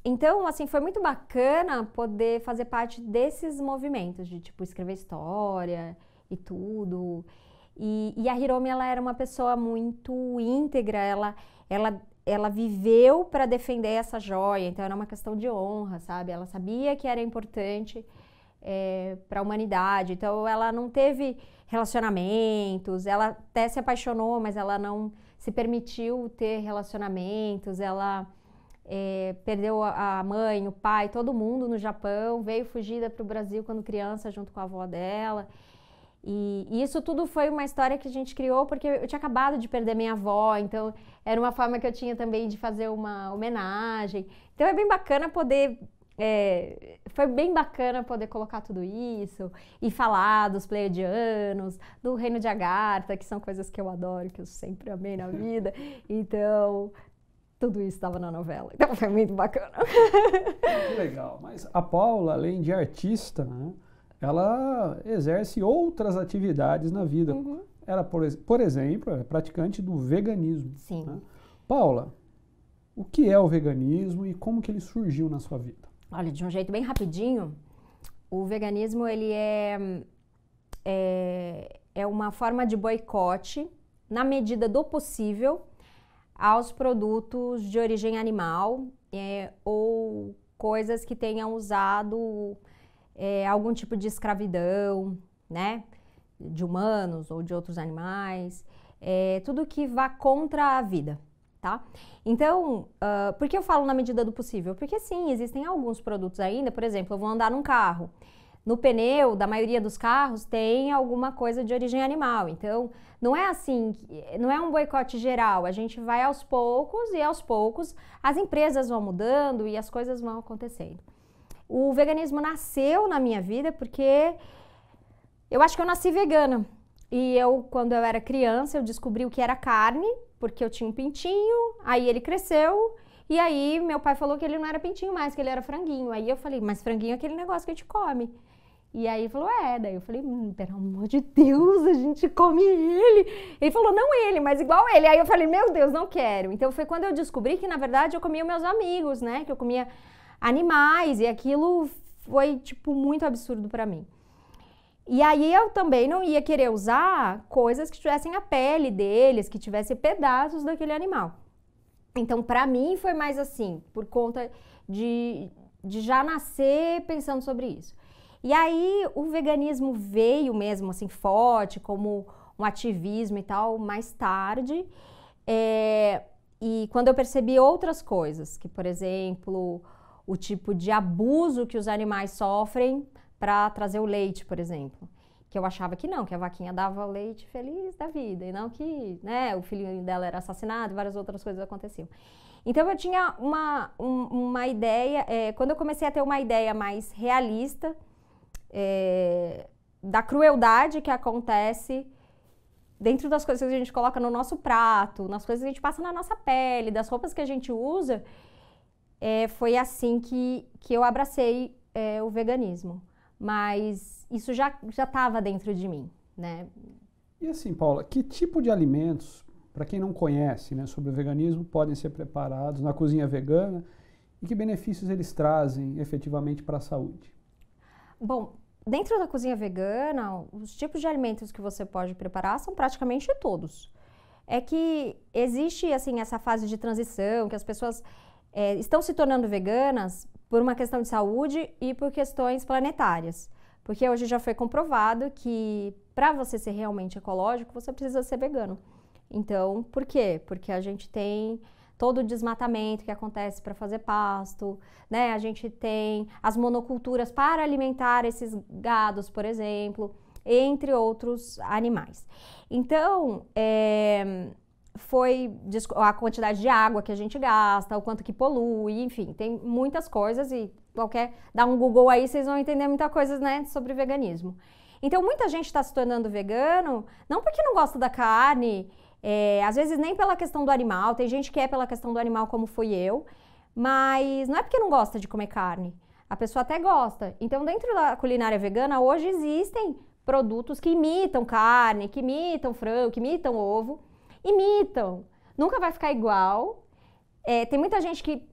Então, assim, foi muito bacana poder fazer parte desses movimentos de, tipo, escrever história e tudo. E a Hiromi, ela era uma pessoa muito íntegra, ela viveu para defender essa joia, então era uma questão de honra, sabe? Ela sabia que era importante para a humanidade, então ela não teve relacionamentos, ela até se apaixonou, mas ela não se permitiu ter relacionamentos, ela perdeu a mãe, o pai, todo mundo no Japão, veio fugida para o Brasil quando criança, junto com a avó dela. E isso tudo foi uma história que a gente criou porque eu tinha acabado de perder minha avó, então era uma forma que eu tinha também de fazer uma homenagem. Então é bem bacana poder... foi bem bacana poder colocar tudo isso e falar dos Pleiadianos, do Reino de Agartha, que são coisas que eu adoro, que eu sempre amei na vida. Então... tudo isso estava na novela, então foi muito bacana. Que legal, mas a Paula, além de artista, né, ela exerce outras atividades na vida. Ela, por exemplo, é praticante do veganismo. Sim. Né? Paula, o que é o veganismo e como que ele surgiu na sua vida? Olha, de um jeito bem rapidinho, o veganismo ele é uma forma de boicote, na medida do possível, aos produtos de origem animal ou coisas que tenham usado algum tipo de escravidão, né, de humanos ou de outros animais, tudo que vá contra a vida, tá? Então, por que eu falo na medida do possível? Porque sim, existem alguns produtos ainda, por exemplo, eu vou andar num carro. No pneu da maioria dos carros tem alguma coisa de origem animal, então não é assim, não é um boicote geral, a gente vai aos poucos e aos poucos as empresas vão mudando e as coisas vão acontecendo. O veganismo nasceu na minha vida porque eu acho que eu nasci vegana e quando eu era criança, eu descobri o que era carne, porque eu tinha um pintinho, aí ele cresceu. E aí meu pai falou que ele não era pintinho mais, que ele era franguinho. Aí eu falei, mas franguinho é aquele negócio que a gente come. E aí ele falou, daí eu falei, pelo amor de Deus, a gente come ele. Ele falou, não ele, mas igual ele. Aí eu falei, meu Deus, não quero. Então foi quando eu descobri que, na verdade, eu comia os meus amigos, né? Que eu comia animais e aquilo foi, tipo, muito absurdo pra mim. E aí eu também não ia querer usar coisas que tivessem a pele deles, que tivessem pedaços daquele animal. Então, pra mim, foi mais assim, por conta de já nascer pensando sobre isso. E aí, o veganismo veio mesmo, assim, forte, como um ativismo e tal, mais tarde. E quando eu percebi outras coisas, que, por exemplo, o tipo de abuso que os animais sofrem para trazer o leite, por exemplo. Que eu achava que não, que a vaquinha dava o leite feliz da vida, e não que, né, o filhinho dela era assassinado e várias outras coisas aconteciam. Então eu tinha uma ideia, quando eu comecei a ter uma ideia mais realista da crueldade que acontece dentro das coisas que a gente coloca no nosso prato, nas coisas que a gente passa na nossa pele, das roupas que a gente usa, foi assim que eu abracei o veganismo. Mas isso já estava dentro de mim, né? E assim, Paula, que tipo de alimentos, para quem não conhece, né, sobre o veganismo, podem ser preparados na cozinha vegana e que benefícios eles trazem efetivamente para a saúde? Bom, dentro da cozinha vegana, os tipos de alimentos que você pode preparar são praticamente todos. É que existe, assim, essa fase de transição, que as pessoas estão se tornando veganas por uma questão de saúde e por questões planetárias. Porque hoje já foi comprovado que para você ser realmente ecológico, você precisa ser vegano. Então, por quê? Porque a gente tem todo o desmatamento que acontece para fazer pasto, né? A gente tem as monoculturas para alimentar esses gados, por exemplo, entre outros animais. Então, foi a quantidade de água que a gente gasta, o quanto que polui, enfim, tem muitas coisas e dá um Google aí, vocês vão entender muita coisa, né, sobre veganismo. Então, muita gente está se tornando vegano, não porque não gosta da carne, às vezes nem pela questão do animal, tem gente que é pela questão do animal, como fui eu, mas não é porque não gosta de comer carne, a pessoa até gosta. Então, dentro da culinária vegana, hoje existem produtos que imitam carne, que imitam frango, que imitam ovo, imitam, nunca vai ficar igual. Tem muita gente que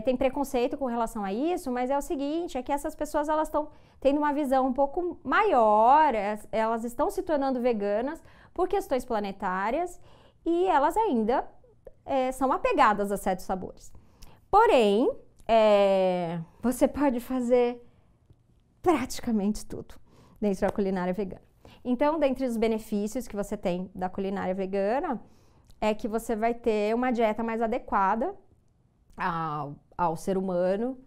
tem preconceito com relação a isso, mas é o seguinte, é que essas pessoas elas estão tendo uma visão um pouco maior, elas estão se tornando veganas por questões planetárias e elas ainda são apegadas a certos sabores. Porém, você pode fazer praticamente tudo dentro da culinária vegana. Então, dentre os benefícios que você tem da culinária vegana, é que você vai ter uma dieta mais adequada ao ser humano,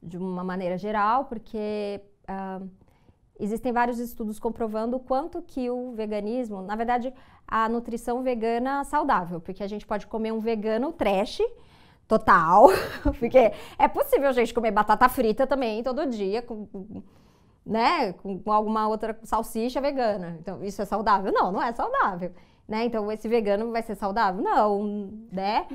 de uma maneira geral, porque existem vários estudos comprovando o quanto que o veganismo, na verdade, a nutrição vegana saudável, porque a gente pode comer um vegano trash, total, porque é possível a gente comer batata frita também todo dia, né, com alguma outra salsicha vegana. Então, isso é saudável? Não, não é saudável. Né? Então, esse vegano vai ser saudável? Não, né?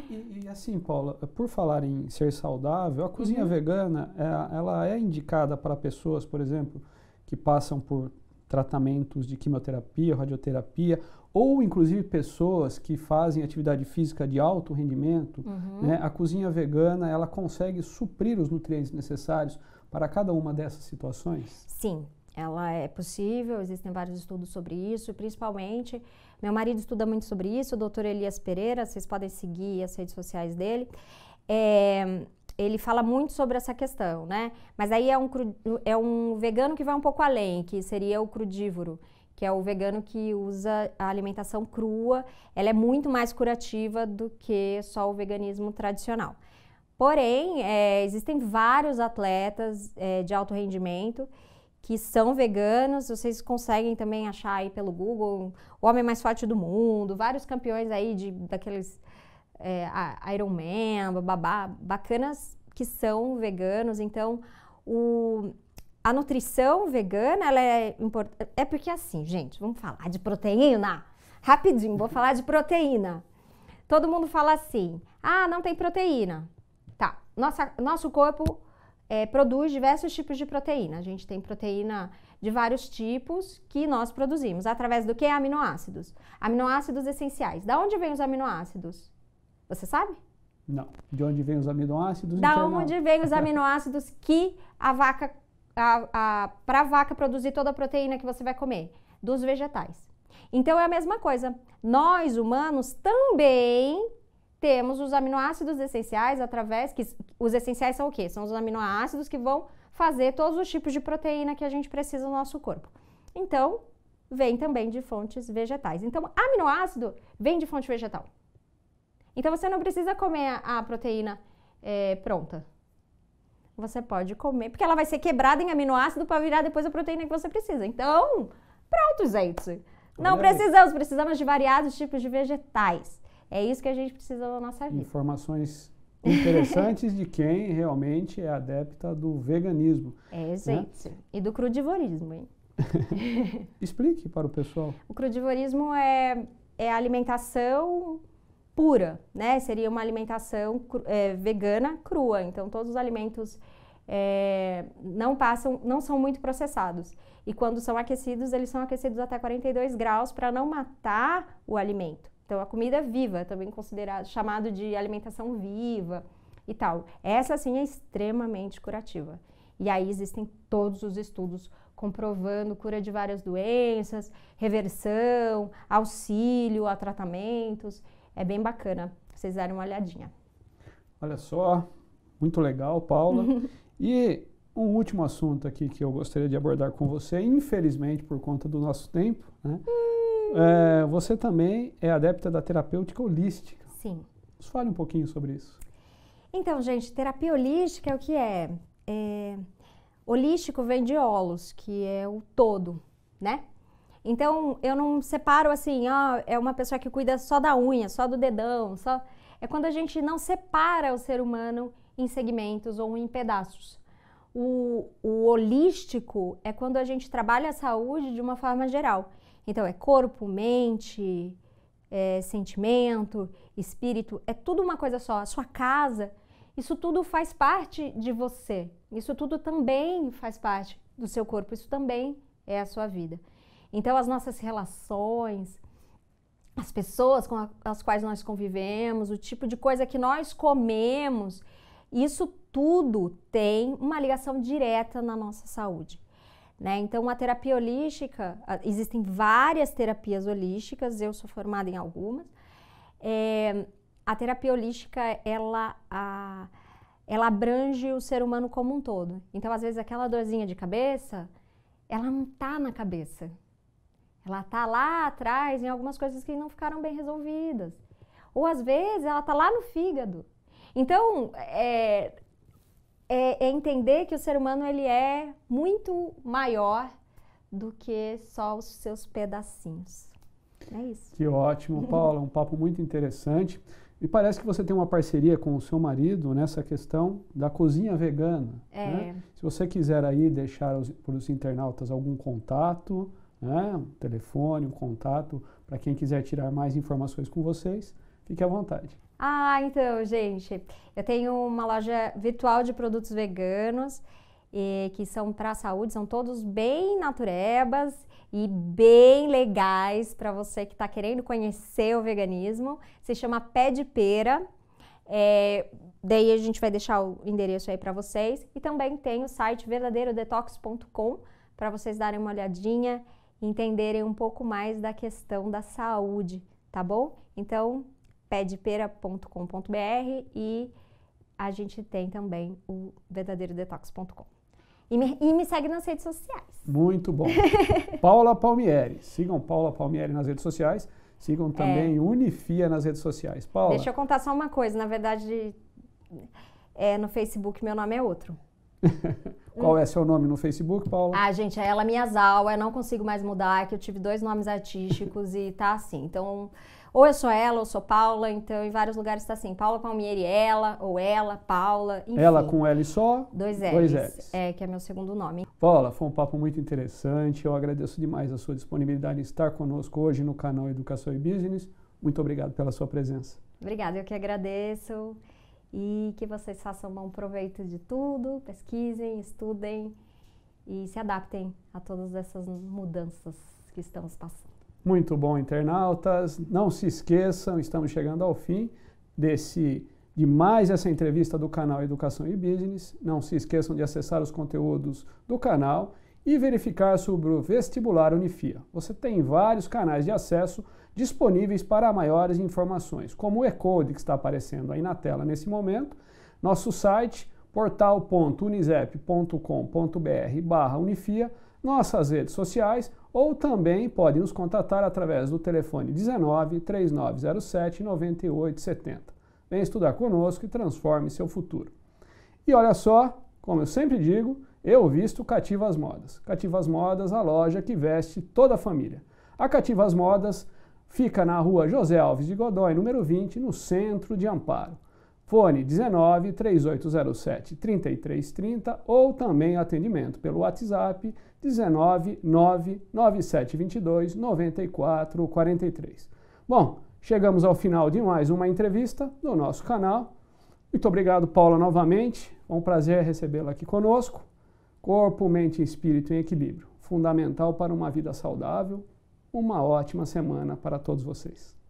E assim, Paula, por falar em ser saudável, a cozinha vegana, ela é indicada para pessoas, por exemplo, que passam por tratamentos de quimioterapia, radioterapia, ou inclusive pessoas que fazem atividade física de alto rendimento, né? A cozinha vegana, ela consegue suprir os nutrientes necessários para cada uma dessas situações? Sim, ela é possível, existem vários estudos sobre isso, principalmente, meu marido estuda muito sobre isso, o Dr. Elias Pereira, vocês podem seguir as redes sociais dele, ele fala muito sobre essa questão, né? Mas aí é um vegano que vai um pouco além, que seria o crudívoro, que é o vegano que usa a alimentação crua, ela é muito mais curativa do que só o veganismo tradicional. Porém, existem vários atletas de alto rendimento que são veganos, vocês conseguem também achar aí pelo Google, o homem mais forte do mundo, vários campeões aí daqueles Ironman, babá, bacanas que são veganos. Então, a nutrição vegana, ela é importante, é porque assim, gente, vamos falar de proteína? Rapidinho, vou falar de proteína. Todo mundo fala assim, não tem proteína. Tá, nosso corpo produz diversos tipos de proteína. A gente tem proteína de vários tipos que nós produzimos. Através do que? Aminoácidos. Aminoácidos essenciais. Da onde vêm os aminoácidos? Você sabe? Não. De onde vêm os aminoácidos? Da onde vêm os aminoácidos que para a vaca produzir toda a proteína que você vai comer? Dos vegetais. Então é a mesma coisa. Nós, humanos, também temos os aminoácidos essenciais os essenciais são o quê? São os aminoácidos que vão fazer todos os tipos de proteína que a gente precisa no nosso corpo. Então, vem também de fontes vegetais. Então, aminoácido vem de fonte vegetal. Então, você não precisa comer a proteína pronta. você pode comer, porque ela vai ser quebrada em aminoácido para virar depois a proteína que você precisa. Então, pronto, gente. Não precisamos de variados tipos de vegetais. É isso que a gente precisa na nossa vida. Informações interessantes de quem realmente é adepta do veganismo. É, gente. Né? E do crudivorismo, hein? Explique para o pessoal. O crudivorismo é a alimentação pura, né? Seria uma alimentação vegana crua. Então, todos os alimentos não são muito processados. E quando são aquecidos, eles são aquecidos até 42 graus para não matar o alimento. Então, a comida é viva, também chamado de alimentação viva e tal. Essa, sim, é extremamente curativa. E aí existem todos os estudos comprovando cura de várias doenças, reversão, auxílio a tratamentos. É bem bacana vocês darem uma olhadinha. Olha só, muito legal, Paula. E um último assunto aqui que eu gostaria de abordar com você, infelizmente por conta do nosso tempo, né? Você também é adepta da terapêutica holística. Sim. Nos fale um pouquinho sobre isso. Então, gente, terapia holística é o que é? Holístico vem de holos, que é o todo, né? Então, eu não separo assim, é uma pessoa que cuida só da unha, só do dedão, É quando a gente não separa o ser humano em segmentos ou em pedaços. O holístico é quando a gente trabalha a saúde de uma forma geral. Então, é corpo, mente, sentimento, espírito, é tudo uma coisa só. A sua casa, isso tudo faz parte de você. Isso tudo também faz parte do seu corpo. Isso também é a sua vida. Então, as nossas relações, as pessoas com as quais nós convivemos, o tipo de coisa que nós comemos, isso tudo tem uma ligação direta na nossa saúde. Né? Então, a terapia holística, existem várias terapias holísticas, eu sou formada em algumas. A terapia holística, ela abrange o ser humano como um todo. Então, às vezes, aquela dorzinha de cabeça, ela não está na cabeça. Ela está lá atrás em algumas coisas que não ficaram bem resolvidas. Ou, às vezes, ela está lá no fígado. Então, entender que o ser humano ele é muito maior do que só os seus pedacinhos. É isso. Que ótimo, Paula, um papo muito interessante. E parece que você tem uma parceria com o seu marido nessa questão da cozinha vegana. Né? Se você quiser aí deixar para os internautas algum contato, né? Um telefone, um contato, para quem quiser tirar mais informações com vocês, fique à vontade. Então, gente, eu tenho uma loja virtual de produtos veganos que são para a saúde, são todos bem naturebas e bem legais para você que está querendo conhecer o veganismo. Se chama Pé de Pera. Daí a gente vai deixar o endereço aí para vocês. E também tem o site verdadeirodetox.com para vocês darem uma olhadinha e entenderem um pouco mais da questão da saúde, tá bom? Então, pedepera.com.br e a gente tem também o verdadeirodetox.com. E me segue nas redes sociais. Muito bom. Paula Palmieri. Sigam Paula Palmieri nas redes sociais. Sigam também Unifia nas redes sociais. Paula. Deixa eu contar só uma coisa. Na verdade, no Facebook meu nome é outro. Qual é seu nome no Facebook, Paula? Gente, é Ela Miyazawa. Eu não consigo mais mudar, que eu tive 2 nomes artísticos e tá assim. Então, ou eu sou ela, ou sou Paula. Então, em vários lugares tá assim. Paula Palmieri, ela, ou ela, Paula, enfim. Ela com L só? 2 L's. 2 L's. Que é meu segundo nome. Paula, foi um papo muito interessante. Eu agradeço demais a sua disponibilidade em estar conosco hoje no canal Educação e Business. Muito obrigado pela sua presença. Obrigada, eu que agradeço. E que vocês façam bom proveito de tudo, pesquisem, estudem e se adaptem a todas essas mudanças que estamos passando. Muito bom, internautas. Não se esqueçam, estamos chegando ao fim de mais essa entrevista do canal Educação e Business. Não se esqueçam de acessar os conteúdos do canal e verificar sobre o Vestibular Unifia. Você tem vários canais de acesso disponíveis para maiores informações, como o e-code que está aparecendo aí na tela nesse momento, nosso site portal.unisep.com.br/unifia, nossas redes sociais, ou também pode nos contatar através do telefone 19 3907 9870. Venha estudar conosco e transforme seu futuro. E olha só, Como eu sempre digo, eu visto Cativas Modas. Cativas Modas, a loja que veste toda a família. A Cativas Modas fica na rua José Alves de Godoy, número 20, no centro de Amparo. Fone 19 3807 3330 ou também atendimento pelo WhatsApp 19 99722 9443. Bom, chegamos ao final de mais uma entrevista do nosso canal. Muito obrigado, Paula, novamente. É um prazer recebê-la aqui conosco. Corpo, mente e espírito em equilíbrio. Fundamental para uma vida saudável. Uma ótima semana para todos vocês.